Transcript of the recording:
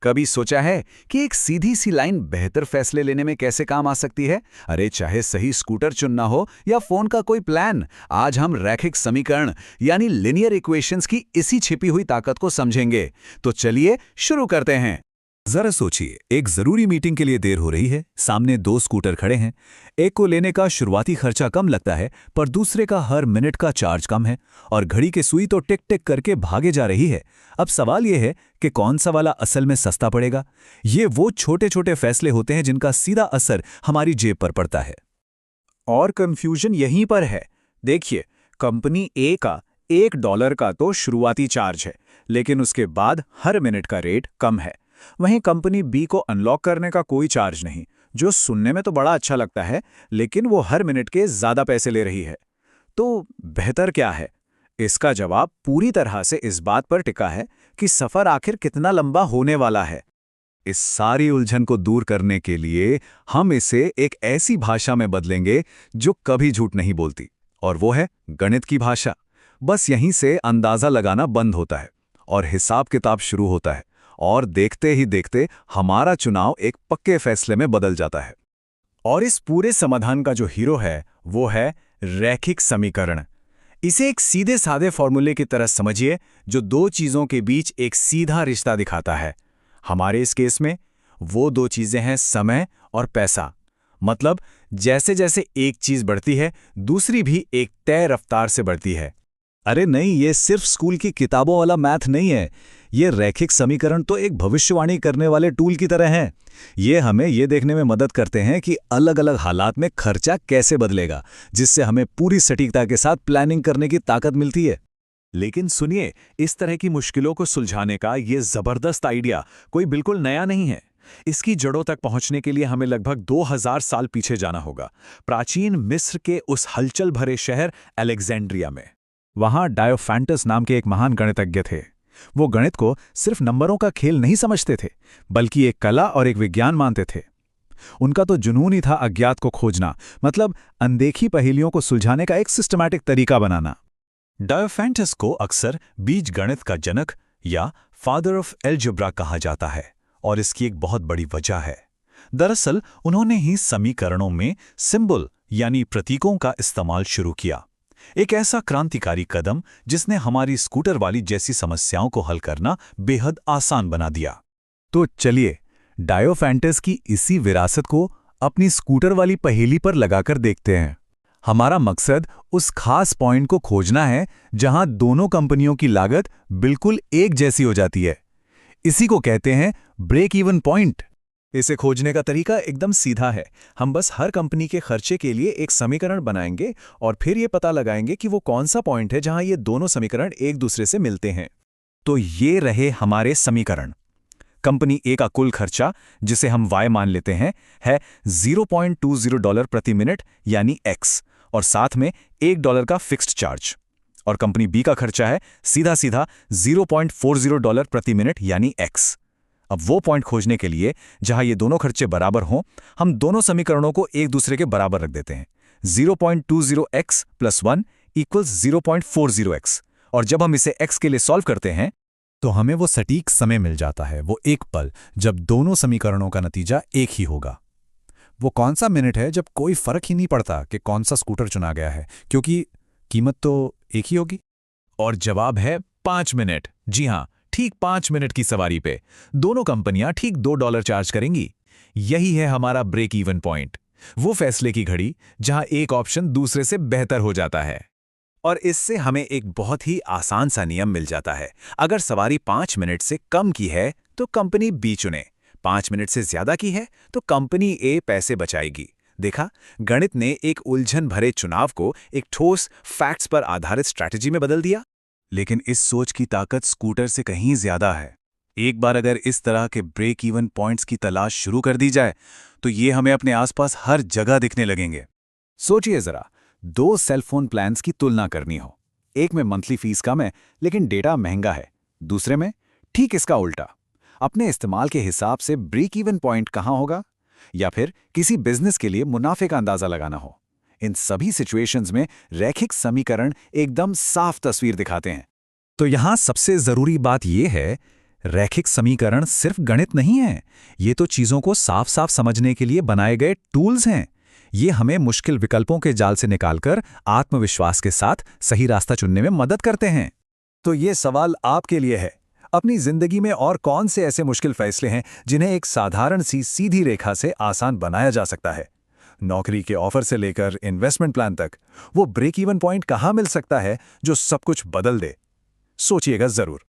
कभी सोचा है कि एक सीधी सी लाइन बेहतर फैसले लेने में कैसे काम आ सकती है? अरे चाहे सही स्कूटर चुनना हो या फोन का कोई प्लान, आज हम रैखिक समीकरण यानी लिनियर इक्वेशंस की इसी छिपी हुई ताकत को समझेंगे। तो चलिए शुरू करते हैं। जरा सोचिए, एक जरूरी मीटिंग के लिए देर हो रही है। सामने दो स्कूटर खड़े हैं। एक को लेने का शुरुआती खर्चा कम लगता है, पर दूसरे का हर मिनट का चार्ज कम है और घड़ी की सुई तो टिक टिक करके भागे जा रही है। अब सवाल यह है कि कौन सा वाला असल में सस्ता पड़ेगा। ये वो छोटे छोटे फैसले होते हैं जिनका सीधा असर हमारी जेब पर पड़ता है। और कंफ्यूजन यहीं पर है। देखिए, कंपनी ए का $1 का तो शुरुआती चार्ज है, लेकिन उसके बाद हर मिनट का रेट कम है। वहीं कंपनी बी को अनलॉक करने का कोई चार्ज नहीं, जो सुनने में तो बड़ा अच्छा लगता है, लेकिन वो हर मिनट के ज्यादा पैसे ले रही है। तो बेहतर क्या है? इसका जवाब पूरी तरह से इस बात पर टिका है कि सफर आखिर कितना लंबा होने वाला है। इस सारी उलझन को दूर करने के लिए हम इसे एक ऐसी भाषा में बदलेंगे जो कभी झूठ नहीं बोलती, और वो है गणित की भाषा। बस यहीं से अंदाजा लगाना बंद होता है और हिसाब किताब शुरू होता है, और देखते ही देखते हमारा चुनाव एक पक्के फैसले में बदल जाता है। और इस पूरे समाधान का जो हीरो है वो है रैखिक समीकरण। इसे एक सीधे साधे फॉर्मूले की तरह समझिए, जो दो चीजों के बीच एक सीधा रिश्ता दिखाता है। हमारे इस केस में वो दो चीजें हैं समय और पैसा। मतलब जैसे जैसे एक चीज बढ़ती है, दूसरी भी एक तय रफ्तार से बढ़ती है। अरे नहीं, ये सिर्फ स्कूल की किताबों वाला मैथ नहीं है। ये रैखिक समीकरण तो एक भविष्यवाणी करने वाले टूल की तरह हैं। ये हमें ये देखने में मदद करते हैं कि अलग अलग हालात में खर्चा कैसे बदलेगा, जिससे हमें पूरी सटीकता के साथ प्लानिंग करने की ताकत मिलती है। लेकिन सुनिए, इस तरह की मुश्किलों को सुलझाने का ये जबरदस्त आइडिया कोई बिल्कुल नया नहीं है। इसकी जड़ों तक पहुंचने के लिए हमें लगभग 2000 साल पीछे जाना होगा, प्राचीन मिस्र के उस हलचल भरे शहर अलेक्जेंड्रिया में। वहां डायोफैंटस नाम के एक महान गणितज्ञ थे। वो गणित को सिर्फ नंबरों का खेल नहीं समझते थे, बल्कि एक कला और एक विज्ञान मानते थे। उनका तो जुनून ही था अज्ञात को खोजना, मतलब अनदेखी पहेलियों को सुलझाने का एक सिस्टमैटिक तरीका बनाना। डायोफैंटस को अक्सर बीज गणित का जनक या फादर ऑफ एल्जेब्रा कहा जाता है, और इसकी एक बहुत बड़ी वजह है। दरअसल उन्होंने ही समीकरणों में सिंबल यानी प्रतीकों का इस्तेमाल शुरू किया। एक ऐसा क्रांतिकारी कदम जिसने हमारी स्कूटर वाली जैसी समस्याओं को हल करना बेहद आसान बना दिया। तो चलिए डायोफैंटस की इसी विरासत को अपनी स्कूटर वाली पहेली पर लगाकर देखते हैं। हमारा मकसद उस खास पॉइंट को खोजना है जहां दोनों कंपनियों की लागत बिल्कुल एक जैसी हो जाती है। इसी को कहते हैं ब्रेक इवन पॉइंट। इसे खोजने का तरीका एकदम सीधा है। हम बस हर कंपनी के खर्चे के लिए एक समीकरण बनाएंगे और फिर ये पता लगाएंगे कि वो कौन सा पॉइंट है जहां ये दोनों समीकरण एक दूसरे से मिलते हैं। तो ये रहे हमारे समीकरण। कंपनी ए का कुल खर्चा, जिसे हम Y मान लेते हैं, है $0.20 प्रति मिनट यानी X, और साथ में $1 का फिक्स्ड चार्ज। और कंपनी बी का खर्चा है सीधा सीधा $0.40 प्रति मिनट यानी X। अब वो पॉइंट खोजने के लिए जहां ये दोनों खर्चे बराबर हों, हम दोनों समीकरणों को एक दूसरे के बराबर रख देते हैं। 0.20x + 1 = 0.40x। और जब हम इसे x के लिए सॉल्व करते हैं तो हमें वो सटीक समय मिल जाता है, वो एक पल जब दोनों समीकरणों का नतीजा एक ही होगा। वो कौन सा मिनट है जब कोई फर्क ही नहीं पड़ता कि कौन सा स्कूटर चुना गया है, क्योंकि कीमत तो एक ही होगी। और जवाब है 5 मिनट। जी हां, ठीक 5 मिनट की सवारी पे दोनों कंपनियां ठीक $2 चार्ज करेंगी। यही है हमारा ब्रेक इवन पॉइंट, वो फैसले की घड़ी जहां एक ऑप्शन दूसरे से बेहतर हो जाता है। और इससे हमें एक बहुत ही आसान सा नियम मिल जाता है। अगर सवारी 5 मिनट से कम की है तो कंपनी बी चुने, 5 मिनट से ज्यादा की है तो कंपनी ए पैसे बचाएगी। देखा, गणित ने एक उलझन भरे चुनाव को एक ठोस फैक्ट्स पर आधारित स्ट्रैटेजी में बदल दिया। लेकिन इस सोच की ताकत स्कूटर से कहीं ज्यादा है। एक बार अगर इस तरह के ब्रेक इवन पॉइंट्स की तलाश शुरू कर दी जाए तो ये हमें अपने आसपास हर जगह दिखने लगेंगे। सोचिए जरा, 2 सेलफोन प्लान्स की तुलना करनी हो। एक में मंथली फीस कम है लेकिन डेटा महंगा है, दूसरे में ठीक इसका उल्टा। अपने इस्तेमाल के हिसाब से ब्रेक इवन पॉइंट कहाँ होगा? या फिर किसी बिजनेस के लिए मुनाफे का अंदाजा लगाना हो। इन सभी सिचुएशंस में रैखिक समीकरण एकदम साफ तस्वीर दिखाते हैं। तो यहां सबसे जरूरी बात यह है रैखिक समीकरण सिर्फ गणित नहीं है, ये तो चीजों को साफ साफ समझने के लिए बनाए गए टूल्स हैं। ये हमें मुश्किल विकल्पों के जाल से निकालकर आत्मविश्वास के साथ सही रास्ता चुनने में मदद करते हैं। तो ये सवाल आपके लिए है, अपनी जिंदगी में और कौन से ऐसे मुश्किल फैसले हैं जिन्हें एक साधारण सी सीधी रेखा से आसान बनाया जा सकता है? नौकरी के ऑफर से लेकर इन्वेस्टमेंट प्लान तक, वो ब्रेक इवन पॉइंट कहाँ मिल सकता है जो सब कुछ बदल दे? सोचिएगा जरूर।